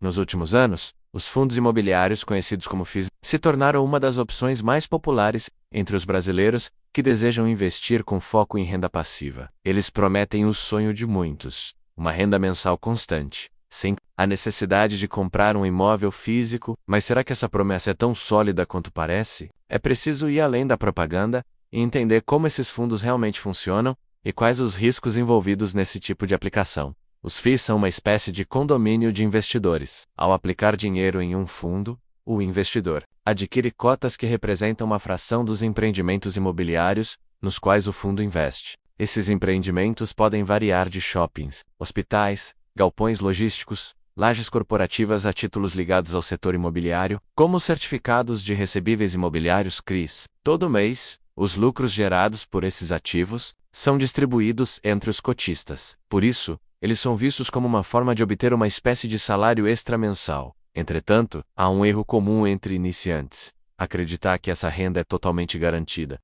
Nos últimos anos, os fundos imobiliários conhecidos como FIIs se tornaram uma das opções mais populares entre os brasileiros que desejam investir com foco em renda passiva. Eles prometem o sonho de muitos, uma renda mensal constante, sem a necessidade de comprar um imóvel físico. Mas será que essa promessa é tão sólida quanto parece? É preciso ir além da propaganda e entender como esses fundos realmente funcionam e quais os riscos envolvidos nesse tipo de aplicação. Os FIIs são uma espécie de condomínio de investidores. Ao aplicar dinheiro em um fundo, o investidor adquire cotas que representam uma fração dos empreendimentos imobiliários nos quais o fundo investe. Esses empreendimentos podem variar de shoppings, hospitais, galpões logísticos, lajes corporativas a títulos ligados ao setor imobiliário, como os certificados de recebíveis imobiliários CRIs. Todo mês, os lucros gerados por esses ativos são distribuídos entre os cotistas. Por isso, eles são vistos como uma forma de obter uma espécie de salário extra mensal. Entretanto, há um erro comum entre iniciantes: acreditar que essa renda é totalmente garantida.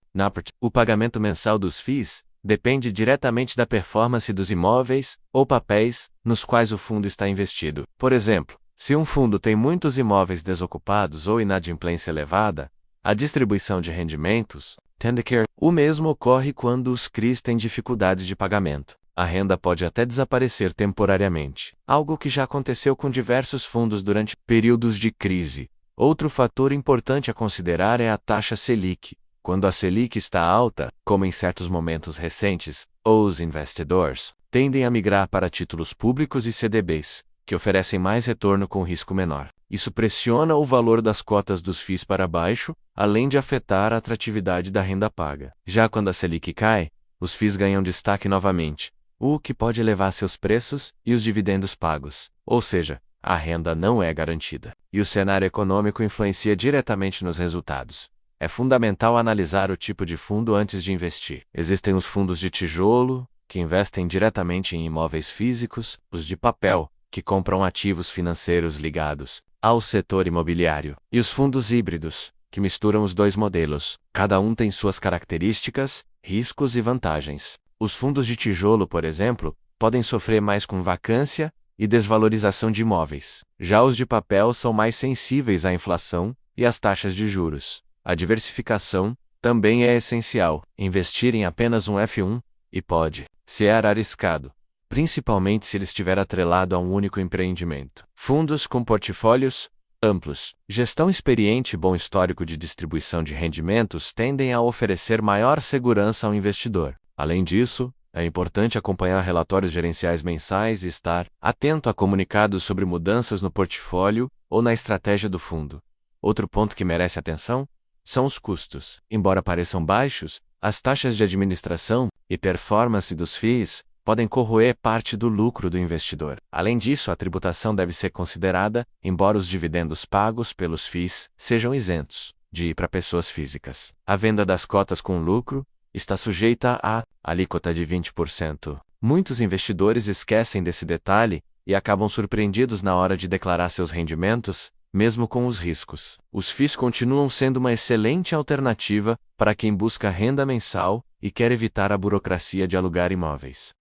O pagamento mensal dos FIIs depende diretamente da performance dos imóveis ou papéis nos quais o fundo está investido. Por exemplo, se um fundo tem muitos imóveis desocupados ou inadimplência elevada, a distribuição de rendimentos tende a cair. O mesmo ocorre quando os CRIs têm dificuldades de pagamento. A renda pode até desaparecer temporariamente, algo que já aconteceu com diversos fundos durante períodos de crise. Outro fator importante a considerar é a taxa Selic. Quando a Selic está alta, como em certos momentos recentes, os investidores tendem a migrar para títulos públicos e CDBs, que oferecem mais retorno com risco menor. Isso pressiona o valor das cotas dos FIIs para baixo, além de afetar a atratividade da renda paga. Já quando a Selic cai, os FIIs ganham destaque novamente, o que pode elevar seus preços e os dividendos pagos. Ou seja, a renda não é garantida. E o cenário econômico influencia diretamente nos resultados. É fundamental analisar o tipo de fundo antes de investir. Existem os fundos de tijolo, que investem diretamente em imóveis físicos, os de papel, que compram ativos financeiros ligados ao setor imobiliário, e os fundos híbridos, que misturam os dois modelos. Cada um tem suas características, riscos e vantagens. Os fundos de tijolo, por exemplo, podem sofrer mais com vacância e desvalorização de imóveis. Já os de papel são mais sensíveis à inflação e às taxas de juros. A diversificação também é essencial. Investir em apenas um F1 e pode ser arriscado, principalmente se ele estiver atrelado a um único empreendimento. Fundos com portfólios amplos, gestão experiente e bom histórico de distribuição de rendimentos tendem a oferecer maior segurança ao investidor. Além disso, é importante acompanhar relatórios gerenciais mensais e estar atento a comunicados sobre mudanças no portfólio ou na estratégia do fundo. Outro ponto que merece atenção são os custos. Embora pareçam baixos, as taxas de administração e performance dos FIIs podem corroer parte do lucro do investidor. Além disso, a tributação deve ser considerada, embora os dividendos pagos pelos FIIs sejam isentos de ir para pessoas físicas. A venda das cotas com lucro está sujeita à alíquota de 20%. Muitos investidores esquecem desse detalhe e acabam surpreendidos na hora de declarar seus rendimentos, mesmo com os riscos. Os FIIs continuam sendo uma excelente alternativa para quem busca renda mensal e quer evitar a burocracia de alugar imóveis.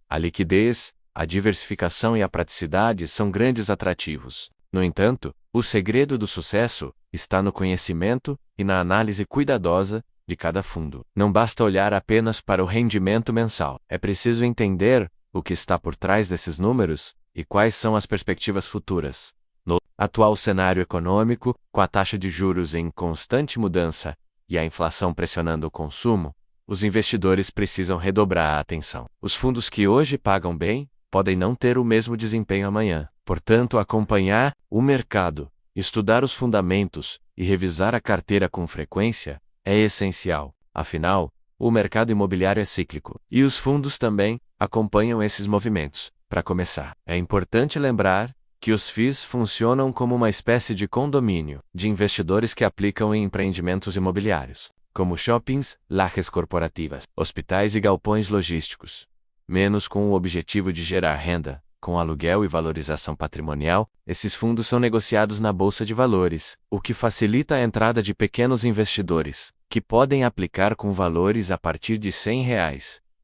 A liquidez, a diversificação e a praticidade são grandes atrativos. No entanto, o segredo do sucesso está no conhecimento e na análise cuidadosa de cada fundo. Não basta olhar apenas para o rendimento mensal. É preciso entender o que está por trás desses números e quais são as perspectivas futuras. No atual cenário econômico, com a taxa de juros em constante mudança e a inflação pressionando o consumo, os investidores precisam redobrar a atenção. Os fundos que hoje pagam bem podem não ter o mesmo desempenho amanhã. Portanto, acompanhar o mercado, estudar os fundamentos e revisar a carteira com frequência é essencial. Afinal, o mercado imobiliário é cíclico, e os fundos também acompanham esses movimentos. Para começar, é importante lembrar que os FIIs funcionam como uma espécie de condomínio de investidores que aplicam em empreendimentos imobiliários, como shoppings, lajes corporativas, hospitais e galpões logísticos. Menos com o objetivo de gerar renda, com aluguel e valorização patrimonial, esses fundos são negociados na Bolsa de Valores, o que facilita a entrada de pequenos investidores, que podem aplicar com valores a partir de R$ 100.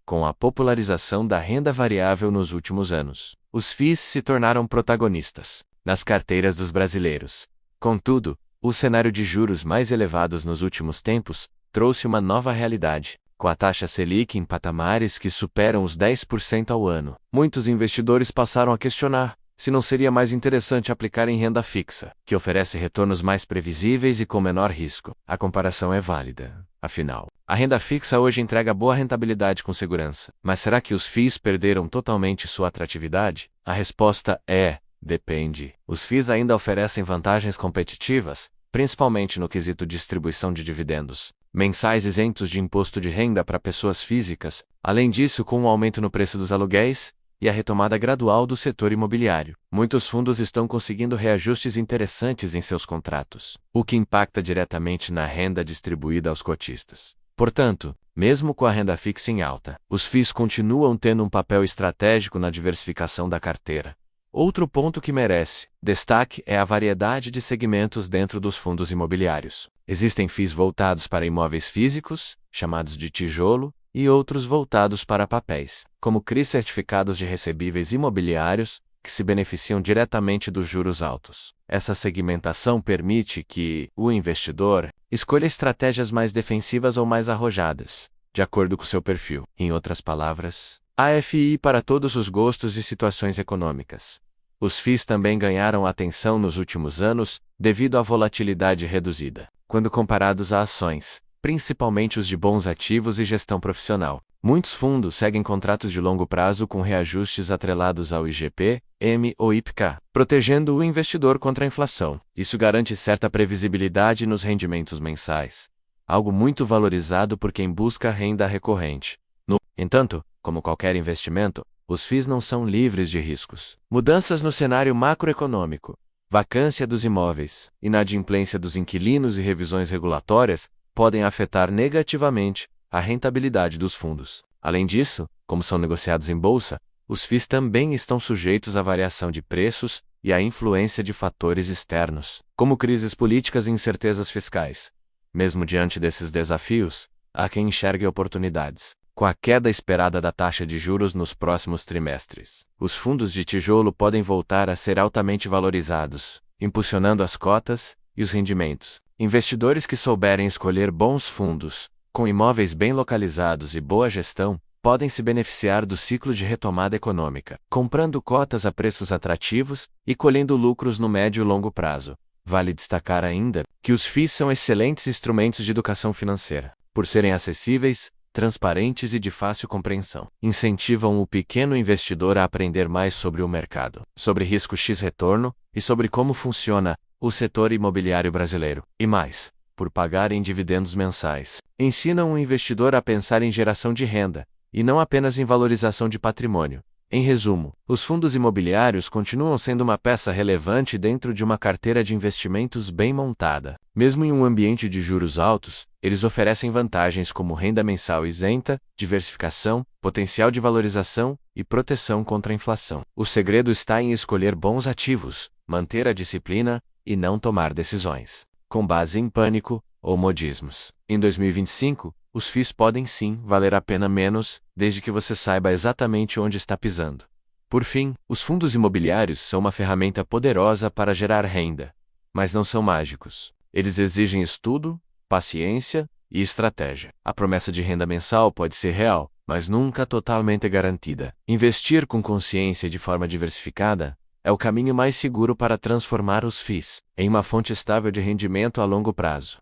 Com a popularização da renda variável nos últimos anos, os FIIs se tornaram protagonistas. nas carteiras dos brasileiros. Contudo, o cenário de juros mais elevados nos últimos tempos trouxe uma nova realidade, com a taxa Selic em patamares que superam os 10% ao ano. Muitos investidores passaram a questionar se não seria mais interessante aplicar em renda fixa, que oferece retornos mais previsíveis e com menor risco. A comparação é válida. Afinal, a renda fixa hoje entrega boa rentabilidade com segurança. Mas será que os FIIs perderam totalmente sua atratividade? A resposta é: depende. Os FIIs ainda oferecem vantagens competitivas, principalmente no quesito distribuição de dividendos mensais isentos de imposto de renda para pessoas físicas. Além disso, com o aumento no preço dos aluguéis e a retomada gradual do setor imobiliário, muitos fundos estão conseguindo reajustes interessantes em seus contratos, o que impacta diretamente na renda distribuída aos cotistas. Portanto, mesmo com a renda fixa em alta, os FIIs continuam tendo um papel estratégico na diversificação da carteira. Outro ponto que merece destaque é a variedade de segmentos dentro dos fundos imobiliários. Existem FIIs voltados para imóveis físicos, chamados de tijolo, e outros voltados para papéis, como CRIs certificados de recebíveis imobiliários, que se beneficiam diretamente dos juros altos. Essa segmentação permite que o investidor escolha estratégias mais defensivas ou mais arrojadas, de acordo com seu perfil. Em outras palavras, há FI para todos os gostos e situações econômicas. Os FIIs também ganharam atenção nos últimos anos devido à volatilidade reduzida, quando comparados a ações, principalmente os de bons ativos e gestão profissional. Muitos fundos seguem contratos de longo prazo com reajustes atrelados ao IGP-M ou IPCA, protegendo o investidor contra a inflação. Isso garante certa previsibilidade nos rendimentos mensais, algo muito valorizado por quem busca renda recorrente. No entanto, como qualquer investimento, os FIIs não são livres de riscos. Mudanças no cenário macroeconômico, vacância dos imóveis, inadimplência dos inquilinos e revisões regulatórias podem afetar negativamente a rentabilidade dos fundos. Além disso, como são negociados em bolsa, os FIIs também estão sujeitos à variação de preços e à influência de fatores externos, como crises políticas e incertezas fiscais. Mesmo diante desses desafios, há quem enxergue oportunidades. Com a queda esperada da taxa de juros nos próximos trimestres, os fundos de tijolo podem voltar a ser altamente valorizados, impulsionando as cotas e os rendimentos. Investidores que souberem escolher bons fundos, com imóveis bem localizados e boa gestão, podem se beneficiar do ciclo de retomada econômica, comprando cotas a preços atrativos e colhendo lucros no médio e longo prazo. Vale destacar ainda que os FIIs são excelentes instrumentos de educação financeira, por serem acessíveis, transparentes e de fácil compreensão. Incentivam o pequeno investidor a aprender mais sobre o mercado, sobre risco X-retorno e sobre como funciona o setor imobiliário brasileiro. E mais, por pagarem dividendos mensais, ensinam o investidor a pensar em geração de renda, e não apenas em valorização de patrimônio. Em resumo, os fundos imobiliários continuam sendo uma peça relevante dentro de uma carteira de investimentos bem montada. Mesmo em um ambiente de juros altos, eles oferecem vantagens como renda mensal isenta, diversificação, potencial de valorização e proteção contra a inflação. O segredo está em escolher bons ativos, manter a disciplina e não tomar decisões com base em pânico ou modismos. Em 2025, os FIIs podem sim valer a pena menos, desde que você saiba exatamente onde está pisando. Por fim, os fundos imobiliários são uma ferramenta poderosa para gerar renda, mas não são mágicos. Eles exigem estudo, paciência e estratégia. A promessa de renda mensal pode ser real, mas nunca totalmente garantida. Investir com consciência e de forma diversificada é o caminho mais seguro para transformar os FIIs em uma fonte estável de rendimento a longo prazo.